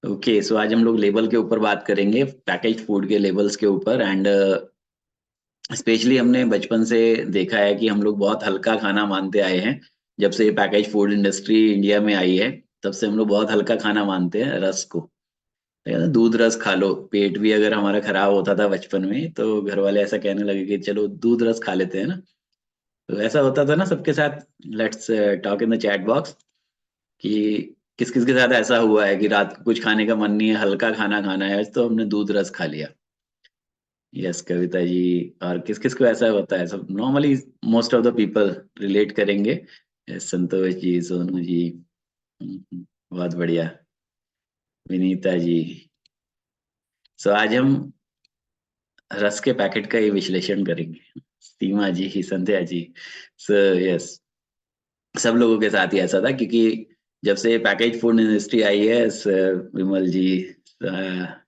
Okay, सो आज हम लोग लेबल के ऊपर बात करेंगे, पैकेज फूड के लेबल्स के ऊपर। एंड स्पेशली हमने बचपन से देखा है कि हम लोग बहुत हल्का खाना मानते आए हैं। जब से पैकेज फूड इंडस्ट्री इंडिया में आई है, तब से हम लोग बहुत हल्का खाना मानते हैं रस को। ठीक है ना, दूध रस खा लो। पेट भी अगर हमारा खराब होता था बचपन में, तो घर वाले ऐसा कहने लगे कि चलो दूध रस खा लेते हैं ना। तो ऐसा होता था ना सबके साथ। Let's talk in the chat box कि किस किस के साथ ऐसा हुआ है कि रात को कुछ खाने का मन नहीं है, हल्का खाना खाना है, तो हमने दूध रस खा लिया। यस कविता जी। और किस किस को ऐसा होता है? सब normally most of the people relate करेंगे। Yes, संतोष जी, सोनू जी। बहुत बढ़िया। विनीता जी। सो आज हम रस के पैकेट का ही विश्लेषण करेंगे। सीमा जी, संध्या जी। सो यस, सब लोगों के साथ ही ऐसा था क्योंकि जब से पैकेज फूड इंडस्ट्री आई है, विमल जी,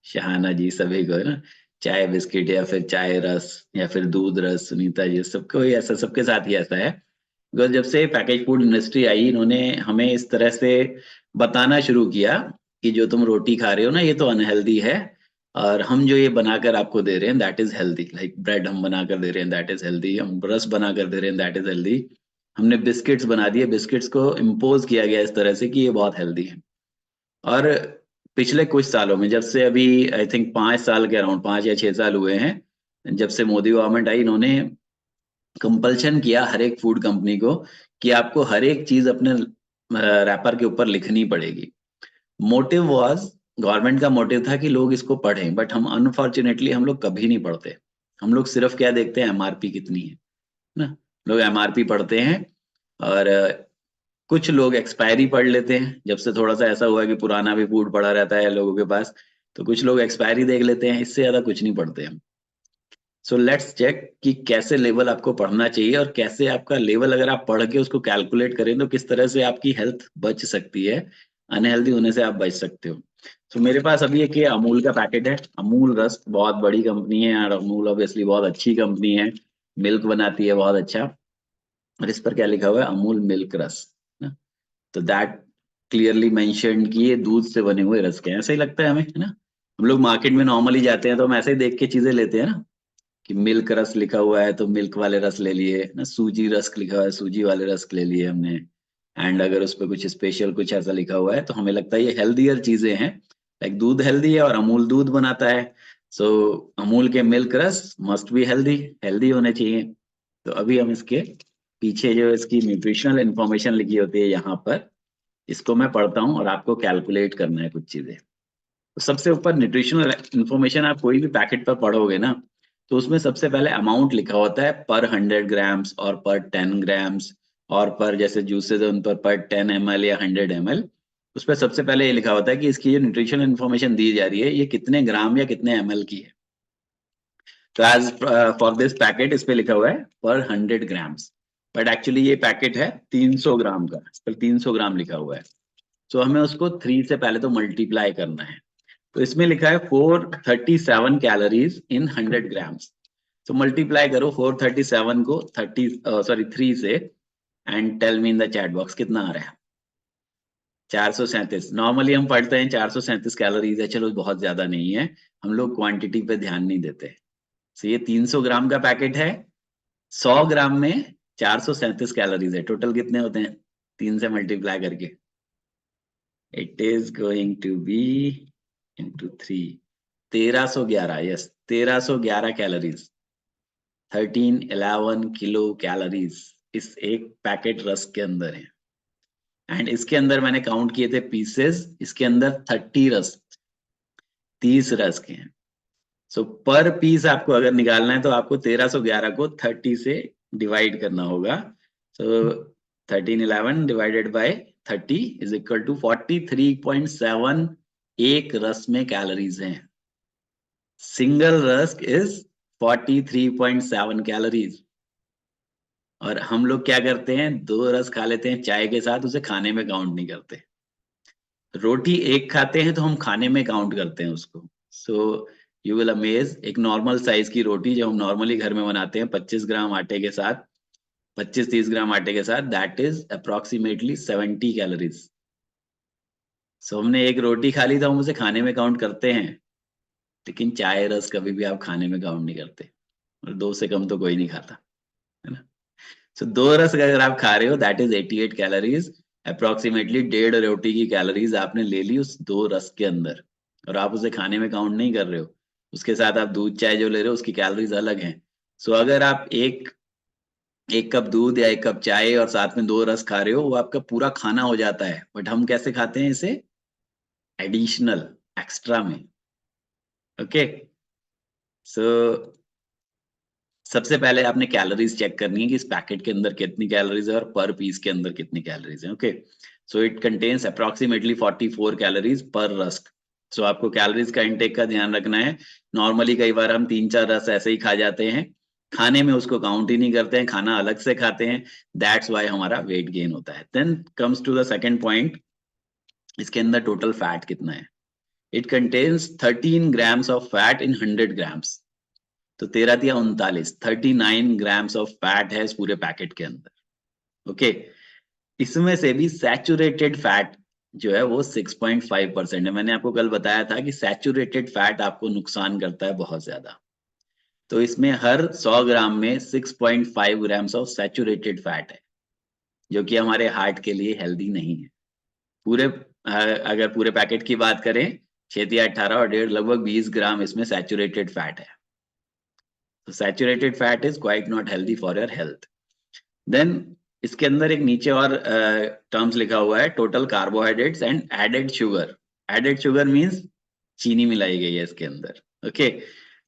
शहाना जी, सभी को है ना, चाय बिस्किट या फिर चाय रस या फिर दूध रस, सुनीता जी, सबको ही ऐसा, सबके साथ ही ऐसा है। बिकॉज जब से पैकेज फूड इंडस्ट्री आई, इन्होंने हमें इस तरह से बताना शुरू किया कि जो तुम रोटी खा रहे हो ना, ये तो अनहेल्दी है, और हम जो ये बनाकर आपको दे रहे हैं that is healthy. Like bread हम बनाकर दे रहे हैं दैट इज हेल्दी, हम रस बनाकर दे रहे हैं दैट इज हेल्दी। हमने बिस्किट्स बना दिए, बिस्किट्स को इम्पोज किया गया इस तरह से कि ये बहुत हेल्दी है। और पिछले कुछ सालों में, जब से अभी आई थिंक 5 साल के अराउंड, 5 या 6 साल हुए हैं, जब से मोदी गवर्नमेंट आई, इन्होंने कंपल्शन किया हर एक फूड कंपनी को कि आपको हर एक चीज अपने रैपर के ऊपर लिखनी पड़ेगी। मोटिव वाज, गवर्नमेंट का मोटिव था कि लोग इसको पढ़ें, बट हम अनफॉर्चुनेटली हम लोग कभी नहीं पढ़ते। हम लोग सिर्फ क्या देखते हैं, एमआरपी कितनी है ना। लोग एमआरपी पढ़ते हैं, और कुछ लोग एक्सपायरी पढ़ लेते हैं। जब से थोड़ा सा ऐसा हुआ है कि पुराना भी फूड पड़ा रहता है लोगों के पास, तो कुछ लोग एक्सपायरी देख लेते हैं, इससे ज्यादा कुछ नहीं पढ़ते हम। सो लेट्स चेक कि कैसे लेवल आपको पढ़ना चाहिए, और कैसे आपका लेवल अगर आप पढ़ के उसको कैलकुलेट करें तो किस तरह से आपकी हेल्थ बच सकती है, अनहेल्दी होने से आप बच सकते हो। तो मेरे पास अभी एक ये अमूल का पैकेट है। अमूल रस बहुत बड़ी कंपनी है, और अमूल ऑब्वियसली बहुत अच्छी कंपनी है, मिल्क बनाती है बहुत अच्छा। और इस पर क्या लिखा हुआ है? अमूल मिल्क रस ना। तो दैट क्लियरली मेंशन्ड कि ये दूध से बने हुए रस के हैं। ऐसा ही लगता है हमें, है ना। हम लोग मार्केट में नॉर्मली जाते हैं तो हम ऐसे ही देख के चीजें लेते हैं ना, कि मिल्क रस लिखा हुआ है तो मिल्क वाले रस ले लिए ना, सूजी रस लिखा हुआ है सूजी वाले रस ले लिए हमने। एंड अगर उस पर कुछ स्पेशल कुछ ऐसा लिखा हुआ है तो हमें लगता है ये हेल्दियर चीजें हैं। लाइक दूध हेल्दी है और अमूल दूध बनाता है, सो अमूल के मिल्क रस मस्ट बी हेल्दी, हेल्दी होने चाहिए। तो अभी हम इसके पीछे जो इसकी न्यूट्रिशनल इंफॉर्मेशन लिखी होती है यहाँ पर, इसको मैं पढ़ता हूँ और आपको कैलकुलेट करना है कुछ चीजें। तो सबसे ऊपर न्यूट्रिशनल इंफॉर्मेशन आप कोई भी पैकेट पर पढ़ोगे ना, तो उसमें सबसे पहले अमाउंट लिखा होता है पर 100 ग्राम्स और पर 10 ग्राम्स, और पर जैसे जूसेस है उन पर 10 ml या 100 ml। उस पर सबसे पहले ये लिखा होता है कि इसकी जो न्यूट्रिशनल इन्फॉर्मेशन दी जा रही है ये कितने ग्राम या कितने ml की है। तो एज फॉर दिस पैकेट इस पे लिखा हुआ है पर 100 ग्राम्स, बट एक्चुअली ये पैकेट है 300 ग्राम का, इस पर 300 ग्राम लिखा हुआ है। तो हमें उसको 3 से पहले तो मल्टीप्लाई करना है। तो इसमें लिखा है 437 कैलोरीज इन 100 ग्राम्स। तो मल्टीप्लाई करो 437 को 3 से, and tell me in the chat box कितना आ रहा है। 437। नॉर्मली हम पढ़ते हैं 437 कैलोरीज है, चलो बहुत ज्यादा नहीं है, हम लोग क्वांटिटी पे ध्यान नहीं देते। तो ये 300 ग्राम का पैकेट है, 100 ग्राम में 437 कैलोरीज है, टोटल कितने होते हैं 3 से मल्टीप्लाई करके? It is going to be into 3, 1311। Yes, 1311 calories, 1311 kilo calories इस एक पैकेट रस के अंदर है। एंड इसके अंदर मैंने काउंट किए थे पीसेस, इसके अंदर 30 रस, 30 रस के हैं। सो पर पीस आपको अगर निकालना है तो आपको 1311 को 30 से डिवाइड करना होगा। So 1311 divided by 30 is equal to 43.7। एक रस में कैलोरीज हैं, सिंगल रस्क इज 43.7 कैलोरीज। और हम लोग क्या करते हैं, 2 रस खा लेते हैं चाय के साथ, उसे खाने में काउंट नहीं करते। रोटी एक खाते हैं तो हम खाने में काउंट करते हैं उसको। सो यू विल अमेज, एक नॉर्मल साइज की रोटी जो हम नॉर्मली घर में बनाते हैं 25 ग्राम आटे के साथ, 25-30 ग्राम आटे के साथ, दैट इज अप्रोक्सीमेटली 70 कैलोरीज। सो हमने एक रोटी खा ली तो हम उसे खाने में काउंट करते हैं, लेकिन चाय रस कभी भी आप खाने में काउंट नहीं करते, और 2 से कम तो कोई नहीं खाता, है ना। सो 2 रस अगर आप खा रहे हो दैट इज 88 कैलोरीज, अप्रोक्सीमेटली 1.5 रोटी की कैलोरीज आपने ले ली उस 2 रस के अंदर, और आप उसे खाने में काउंट नहीं कर रहे हो। उसके साथ आप दूध चाय जो ले रहे हो उसकी कैलोरीज अलग हैं। सो अगर आप एक कप दूध या 1 कप चाय और साथ में 2 रस खा रहे हो, वो आपका पूरा खाना हो जाता है, बट हम कैसे खाते हैं इसे, एडिशनल, एक्स्ट्रा में। ओके, सो सबसे पहले आपने कैलोरीज चेक करनी है कि इस पैकेट के अंदर कितनी कैलोरीज है और पर पीस के अंदर कितनी कैलोरीज है। Okay, so it contains approximately 44 calories per rusk. So आपको कैलोरीज का इंटेक का ध्यान रखना है। नॉर्मली कई बार हम 3-4 रस ऐसे ही खा जाते हैं, खाने में उसको काउंट ही नहीं करते हैं, खाना अलग से खाते हैं, दैट्स वाई हमारा वेट गेन होता है। Then comes to the second point, इसके अंदर टोटल फैट कितना है। It contains 13 grams of fat in 100 grams. तो 13-39, 39 ग्राम्स ऑफ फैट है इस पूरे पैकेट के अंदर। ओके, इसमें से भी सैचुरेटेड फैट जो है वो 6.5% है। मैंने आपको कल बताया था कि सैचुरेटेड फैट आपको नुकसान करता है बहुत ज्यादा। तो इसमें हर 100 ग्राम में 6.5 ग्राम्स ऑफ सैचुरेटेड फैट है, जो कि हमारे हार्ट के लिए हेल्दी नहीं है। पूरे अगर पूरे पैकेट की बात करें, 6 या 18 और 1.5 लगभग 20 ग्राम इसमें सैचुरेटेड फैट है। तो saturated fat is quite not healthy for your health. Then इसके अंदर एक नीचे और टर्म्स लिखा हुआ है, total carbohydrates and added sugar. Added sugar means चीनी मिलाई गई है इसके अंदर। ओके,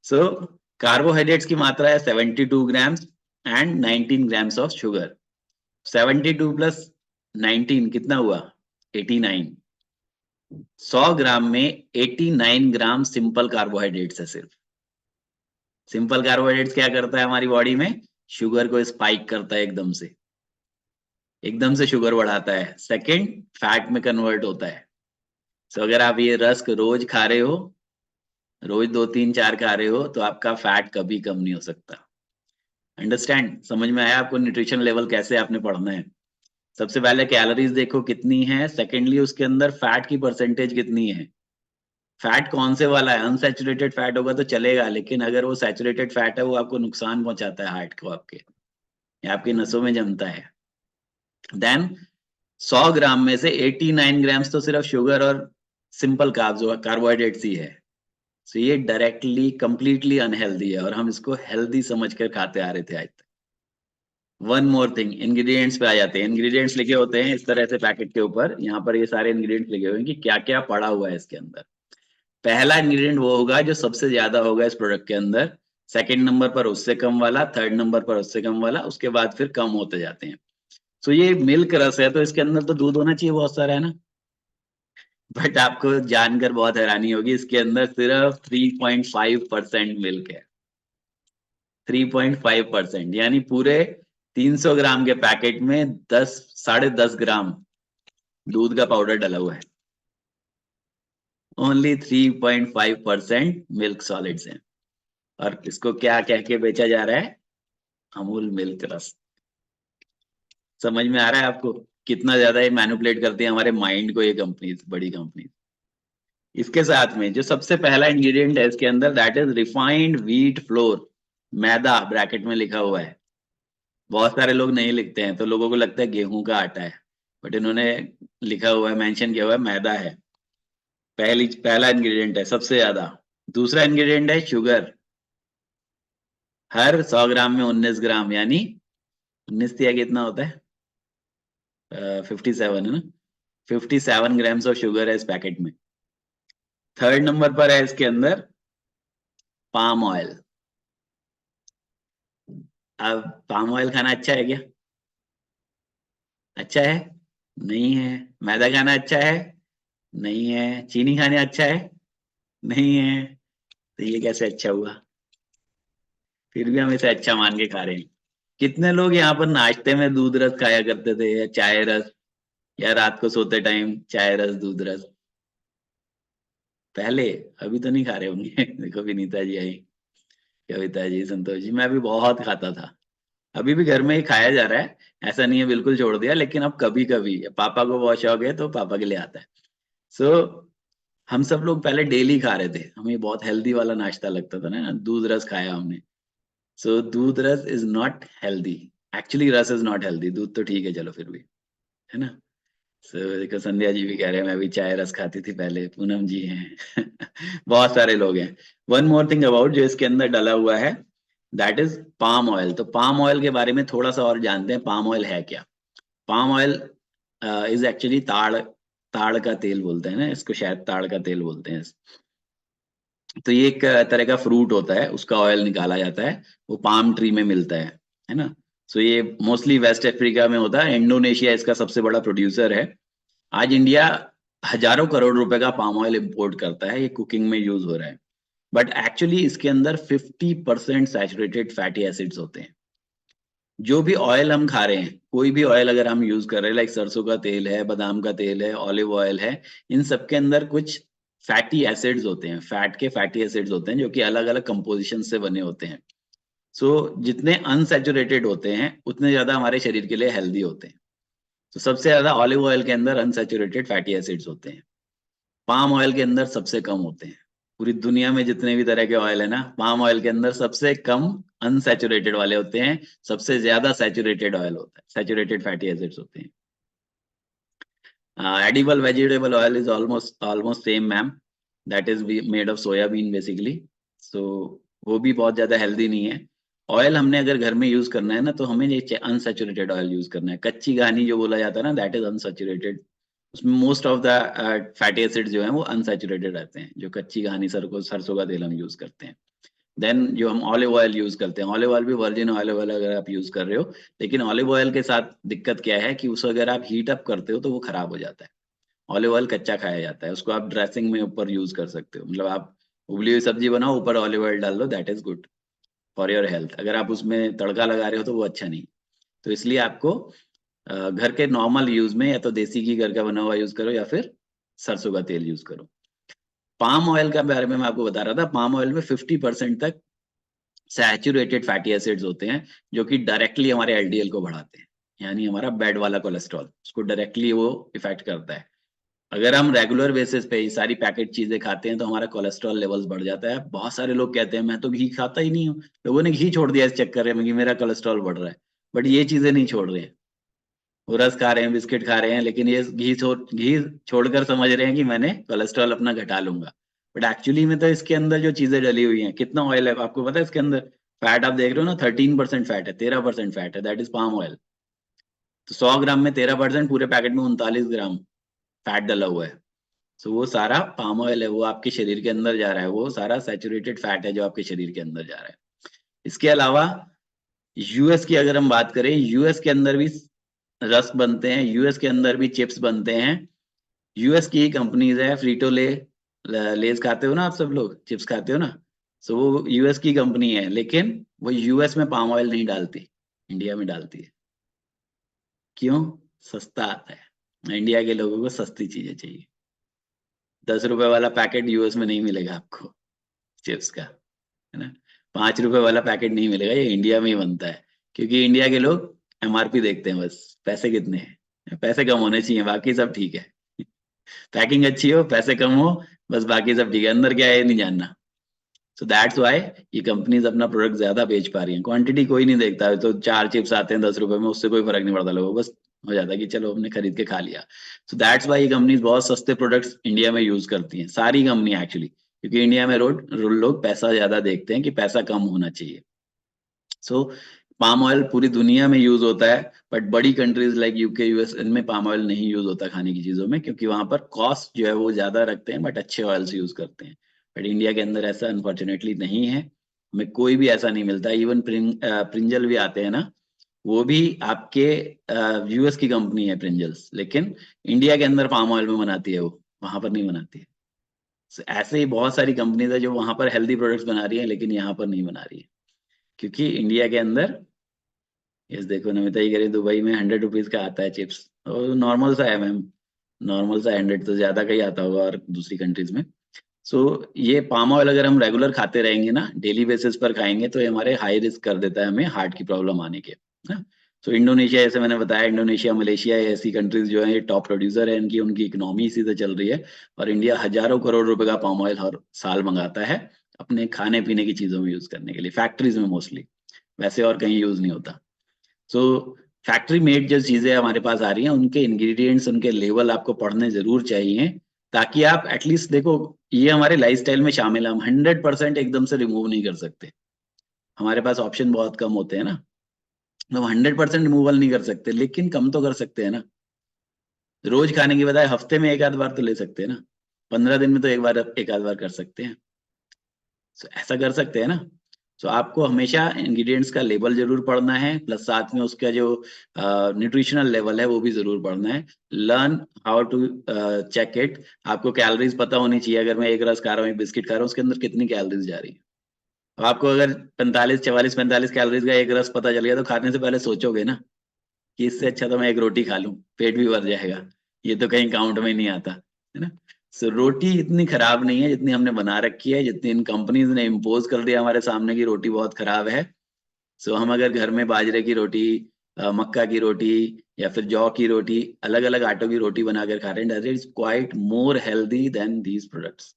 सो कार्बोहाइड्रेट्स की मात्रा है 72 grams and 19 grams of sugar. 72 plus 19 कितना हुआ, 89। 100 ग्राम में 89 ग्राम सिंपल कार्बोहाइड्रेट्स है सिर्फ। सिंपल कार्बोहाइड्रेट्स क्या करता है हमारी बॉडी में, शुगर को स्पाइक करता है एकदम से शुगर बढ़ाता है, सेकंड फैट में कन्वर्ट होता है। सो अगर आप ये रस्क रोज खा रहे हो, रोज 2-3-4 खा रहे हो, तो आपका फैट कभी कम नहीं हो सकता। अंडरस्टैंड, समझ में आया आपको न्यूट्रिशन लेवल कैसे आपने पढ़ना है। सबसे पहले कैलोरीज देखो कितनी है, सेकेंडली उसके अंदर फैट की परसेंटेज कितनी है। फैट कौन से वाला है, अनसैचुरेटेड फैट होगा तो चलेगा, लेकिन अगर वो सैचुरेटेड फैट है वो आपको नुकसान पहुंचाता है हार्ट को आपके, या आपकी नसों में जमता है। देन 100 ग्राम में से 89 ग्राम्स तो सिर्फ शुगर और सिंपल कार्बोहाइड्रेट्स ही है। सो ये डायरेक्टली कंप्लीटली अनहेल्दी है, और हम इसको हेल्दी समझकर खाते आ रहे थे आज तक। वन मोर थिंग, इंग्रेडिएंट्स पे आ जाते हैं। इंग्रेडिएंट्स लिखे होते हैं इस तरह से पैकेट के ऊपर, यहाँ पर ये सारे इंग्रेडिएंट्स लिखे हुए हैं कि क्या क्या पड़ा हुआ है इसके अंदर। पहला इंग्रेडिएंट वो होगा जो सबसे ज्यादा होगा इस प्रोडक्ट के अंदर, सेकंड नंबर पर उससे कम वाला, थर्ड नंबर पर उससे कम वाला, उसके बाद फिर कम होते जाते हैं। सो ये मिल्क रस है, तो इसके अंदर तो दूध होना चाहिए बहुत सारा, है ना। बट आपको जानकर बहुत हैरानी होगी, इसके अंदर सिर्फ 3.5% मिल्क है। 3.5%, यानी पूरे 300 ग्राम के पैकेट में 10-10.5 ग्राम दूध का पाउडर डला हुआ है। ओनली 3.5% मिल्क सॉलिड्स हैं, और इसको क्या कह के बेचा जा रहा है, अमूल मिल्क रस। समझ में आ रहा है आपको कितना ज्यादा ये मैनिपुलेट करती है हमारे माइंड को ये कंपनीज, बड़ी कंपनी। इसके साथ में जो सबसे पहला इंग्रेडिएंट है इसके अंदर, that is refined wheat flour, maida bracket में लिखा हुआ है। बहुत सारे लोग नहीं लिखते हैं तो लोगों को लगता है गेहूं का आटा है, बट इन्होंने लिखा हुआ है, मेंशन किया हुआ है, मैदा है। पहला इंग्रेडिएंट है सबसे ज्यादा। दूसरा इंग्रेडिएंट है शुगर। हर 100 ग्राम में 19 ग्राम, यानी 19 दिया कितना होता है, 57 है ना। 57 ग्राम्स ऑफ शुगर है इस पैकेट में। थर्ड नंबर पर है इसके अंदर पाम ऑयल। अब पाम ऑयल खाना अच्छा है क्या, अच्छा है, नहीं है। मैदा खाना अच्छा है, नहीं है। चीनी खाना अच्छा है, नहीं है। तो ये कैसे अच्छा हुआ, फिर भी हम इसे अच्छा मान के खा रहे हैं। कितने लोग यहाँ पर नाश्ते में दूध रस खाया करते थे, या चाय रस, या रात को सोते टाइम चाय रस दूध रस पहले। अभी तो नहीं खा रहे होंगे देखो विनीता जी आई, कविता जी, संतोष जी, मैं भी बहुत खाता था। अभी भी घर में ही खाया जा रहा है, ऐसा नहीं है बिल्कुल छोड़ दिया, लेकिन अब कभी कभी पापा को बहुत शौक है तो पापा के लिए आता है। सो हम सब लोग पहले डेली खा रहे थे, हमें बहुत हेल्दी वाला नाश्ता लगता था ना, दूध रस खाया हमने। सो दूध रस इज नॉट हेल्दी, एक्चुअली रस इज नॉट हेल्दी, दूध तो ठीक है चलो फिर भी, है ना। देखो संध्या जी भी कह रहे हैं मैं भी चाय रस खाती थी पहले, पूनम जी हैं बहुत सारे लोग हैं। वन मोर थिंग अबाउट जो इसके अंदर डला हुआ है, दैट इज पाम ऑयल। तो पाम ऑयल के बारे में थोड़ा सा और जानते हैं, पाम ऑयल है क्या। पाम ऑयल इज एक्चुअली ताड़, ताड़ का तेल बोलते हैं ना इसको, शायद ताड़ का तेल बोलते हैं। तो ये एक तरह का फ्रूट होता है, उसका ऑयल निकाला जाता है, वो पाम ट्री में मिलता है ना। सो ये मोस्टली वेस्ट अफ्रीका में होता है, इंडोनेशिया इसका सबसे बड़ा प्रोड्यूसर है। आज इंडिया हजारों करोड़ रुपए का पाम ऑयल इंपोर्ट करता है, ये कुकिंग में यूज हो रहा है। बट एक्चुअली इसके अंदर 50% सैचुरेटेड फैटी एसिड्स होते हैं। जो भी ऑयल हम खा रहे हैं, कोई भी ऑयल अगर हम यूज कर रहे हैं, लाइक सरसों का तेल है, बादाम का तेल है, ऑलिव ऑयल है, इन सब के अंदर कुछ फैटी एसिड्स होते हैं, फैट के फैटी एसिड्स होते हैं जो कि अलग अलग कंपोजिशन से बने होते हैं। सो जितने अनसैचुरेटेड होते हैं उतने ज्यादा हमारे शरीर के लिए हेल्दी होते हैं। तो सबसे ज्यादा ऑलिव ऑयल के अंदर अनसैचुरेटेड फैटी एसिड्स होते हैं, पाम ऑयल के अंदर सबसे कम होते हैं। पूरी दुनिया में जितने भी तरह के ऑयल है ना, पाम ऑयल के अंदर सबसे कम अनसैचुरेटेड वाले होते हैं, सबसे ज्यादा सैचुरेटेड ऑयल होता है, सैचुरेटेड फैटी एसिड्स होते हैं। Edible vegetable oil is almost same ma'am, that is made of soyabean basically. So वो भी बहुत ज्यादा हेल्दी नहीं है। ऑयल हमने अगर घर में यूज करना है ना, तो हमें ये अनसैचुरेटेड ऑयल यूज करना है। कच्ची घानी जो बोला जाता है ना, दैट इज अनसैचुरेटेड। उसमें most of the fatty acid जो है वो अनसैचुरेटेड रहते हैं, जो कच्ची घानी सरसों का तेल हम यूज करते हैं। देन जो हम ऑलिव ऑयल यूज करते हैं, ऑलिव ऑयल भी वर्जिन ऑलिव ऑयल अगर आप यूज कर रहे हो, लेकिन ऑलिव ऑयल के साथ दिक्कत क्या है कि उसको अगर आप हीट अप करते हो तो वो खराब हो जाता है। ऑलिव ऑयल कच्चा खाया जाता है, उसको आप ड्रेसिंग में ऊपर यूज कर सकते हो, मतलब आप उबली हुई सब्जी बनाओ, ऊपर ऑलिव ऑयल डाल दो, that is good for your health. अगर आप उसमें तड़का लगा रहे हो तो वो अच्छा नहीं। तो इसलिए आपको घर के नॉर्मल यूज में या तो देसी घी घर का बना हुआ यूज करो, या फिर सरसों का तेल यूज करो। पाम ऑयल का बारे में मैं आपको बता रहा था, पाम ऑयल में 50% तक सैचुरेटेड फैटी एसिड्स होते हैं, जो कि डायरेक्टली हमारे एलडीएल को बढ़ाते हैं, यानी हमारा बैड वाला कोलेस्ट्रॉल, उसको डायरेक्टली वो इफेक्ट करता है। अगर हम रेगुलर बेसिस पे ये सारी पैकेट चीजें खाते हैं तो हमारा कोलेस्ट्रॉल लेवल्स बढ़ जाता है। बहुत सारे लोग कहते हैं मैं तो घी खाता ही नहीं हूँ, लोगों ने घी छोड़ दिया इस चक्कर में कि मेरा कोलेस्ट्रॉल बढ़ रहा है। बट ये चीजें नहीं छोड़ रहे हैं, वो रस खा रहे हैं, बिस्किट खा रहे हैं, लेकिन ये घी छोड़कर समझ रहे हैं कि मैंने कोलेस्ट्रॉल अपना घटा लूंगा। बट एक्चुअली में तो इसके अंदर जो चीजें डली हुई हैं, कितना ऑयल है आपको पता है इसके अंदर। फैट आप देख रहे हो ना, 13% फैट है, 13% फैट है, दैट इज पाम ऑयल। तो 100 ग्राम में 13%, पूरे पैकेट में 39 ग्राम फैट डला हुआ है। तो वो सारा पाम ऑयल है, वो आपके शरीर के अंदर जा रहा है, वो सारा सैचुरेटेड फैट है जो आपके शरीर के अंदर जा रहा है। इसके अलावा यूएस की अगर हम बात करें, यूएस के अंदर भी रस्क बनते हैं, यूएस के अंदर भी चिप्स बनते हैं। यूएस की ही कंपनीज है, फ्रीटो ले, लेज खाते हो ना आप सब लोग, चिप्स खाते हो ना। सो वो यूएस की कंपनी है, लेकिन वो यूएस में पाम ऑयल नहीं डालती, इंडिया में डालती है। क्यों? सस्ता आता है, इंडिया के लोगों को सस्ती चीजें चाहिए। 10 रुपए वाला पैकेट यूएस में नहीं मिलेगा आपको चिप्स का, है ना। 5 रुपए वाला पैकेट नहीं मिलेगा, ये इंडिया में ही बनता है। क्योंकि इंडिया के लोग एमआरपी देखते हैं, बस पैसे कितने हैं, पैसे कम होने चाहिए, बाकी सब ठीक है। पैकिंग अच्छी हो, पैसे कम हो, बस बाकी सब ठीक है, अंदर क्या है ये नहीं जानना। सो दैट्स वाई ये कंपनीज अपना प्रोडक्ट ज्यादा बेच पा रही हैं। क्वांटिटी कोई नहीं देखता है, तो 4 चिप्स आते हैं 10 रुपए में, उससे कोई फर्क नहीं पड़ता लोगों को, बस हो जाता है कि चलो हमने खरीद के खा लिया। सो दैट्स वाई ये कंपनीज बहुत सस्ते प्रोडक्ट्स इंडिया में यूज करती हैं, सारी कंपनी एक्चुअली, क्योंकि इंडिया में लोग पैसा ज्यादा देखते हैं कि पैसा कम होना चाहिए। सो पाम ऑयल पूरी दुनिया में यूज होता है, बट बड़ी कंट्रीज लाइक यूके यूएस, इनमें पाम ऑयल नहीं यूज होता खाने की चीजों में, क्योंकि वहां पर कॉस्ट जो है वो ज्यादा रखते हैं, बट अच्छे ऑयल्स यूज करते हैं। बट इंडिया के अंदर ऐसा अनफॉर्चुनेटली नहीं है, हमें कोई भी ऐसा नहीं मिलता। इवन प्रिंजल भी आते हैं ना, वो भी आपके यूएस की कंपनी है प्रिंजल्स, लेकिन इंडिया के अंदर पाम ऑयल में बनाती है, वो वहां पर नहीं बनाती है। So, ऐसे ही बहुत सारी कंपनीज है जो वहां पर हेल्दी प्रोडक्ट्स बना रही है, लेकिन यहाँ पर नहीं बना रही है, क्योंकि इंडिया के अंदर, ये देखो नमिता ही कह रही दुबई में 100 रुपीज का आता है चिप्स, और नॉर्मल सा है मैम, नॉर्मल सा 100 तो ज्यादा का ही आता होगा और दूसरी कंट्रीज में। सो ये पाम ऑयल अगर हम रेगुलर खाते रहेंगे ना, डेली बेसिस पर खाएंगे, तो ये हमारे हाई रिस्क कर देता है हमें हार्ट की प्रॉब्लम आने के, ना। सो इंडोनेशिया, जैसे मैंने बताया, इंडोनेशिया, मलेशिया, ऐसी कंट्रीज जो है टॉप प्रोड्यूसर है इनकी, उनकी इकोनॉमी इसी से चल रही है। और इंडिया हजारों करोड़ रुपए का पाम ऑयल हर साल मंगाता है अपने खाने पीने की चीजों में यूज करने के लिए, फैक्ट्रीज में मोस्टली, वैसे और कहीं यूज नहीं होता। सो फैक्ट्री मेड जो चीजें हमारे पास आ रही हैं, उनके इंग्रेडिएंट्स, उनके लेवल आपको पढ़ने जरूर चाहिए, ताकि आप एटलीस्ट देखो, ये हमारे लाइफस्टाइल में शामिल है, हम 100% एकदम से रिमूव नहीं कर सकते, हमारे पास ऑप्शन बहुत कम होते हैं ना, हम 100% रिमूवल नहीं कर सकते, लेकिन कम तो कर सकते हैं ना। रोज खाने की बजाय हफ्ते में एक आध बार तो ले सकते हैं ना, 15 दिन में तो एक आध बार कर सकते हैं। So, ऐसा कर सकते हैं ना। सो आपको हमेशा इंग्रेडिएंट्स का लेबल जरूर पढ़ना है, प्लस साथ में उसका जो न्यूट्रिशनल लेवल है वो भी जरूर पढ़ना है। Learn how to check it. आपको कैलोरीज पता होनी चाहिए, अगर मैं एक रस खा रहा हूँ, एक बिस्किट खा रहा हूँ, उसके अंदर कितनी कैलोरीज जा रही है। अब आपको अगर 45 कैलोरीज का एक रस पता चल गया, तो खाने से पहले सोचोगे ना कि इससे अच्छा तो मैं एक रोटी खा लूं, पेट भी भर जाएगा, ये तो कहीं काउंट में ही नहीं आता, है ना। सो रोटी इतनी खराब नहीं है जितनी हमने बना रखी है, जितनी इन कंपनीज ने इम्पोज कर दिया हमारे सामने की रोटी बहुत खराब है। सो हम अगर घर में बाजरे की रोटी, मक्का की रोटी, या फिर जौ की रोटी, अलग अलग आटों की रोटी बनाकर खा रहे हैं, that is quite more healthy than these products.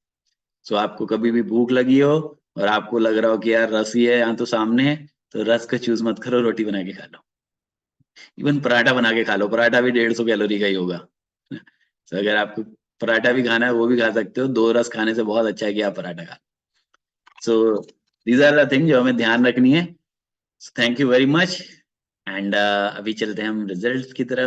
So आपको कभी भी भूख लगी हो और आपको लग रहा हो कि यार रस ही है यहाँ तो सामने, तो रस का चूज मत करो, रोटी बना के खा लो। इवन पराठा बना के खा लो, पराठा भी 150 कैलोरी का ही होगा। तो अगर आपको पराठा भी खाना है वो भी खा सकते हो, दो रस खाने से बहुत अच्छा है कि आप पराठा खा। So these are the thing जो हमें ध्यान रखनी है। Thank you very much. And अभी चलते हैं हम रिजल्ट की तरफ।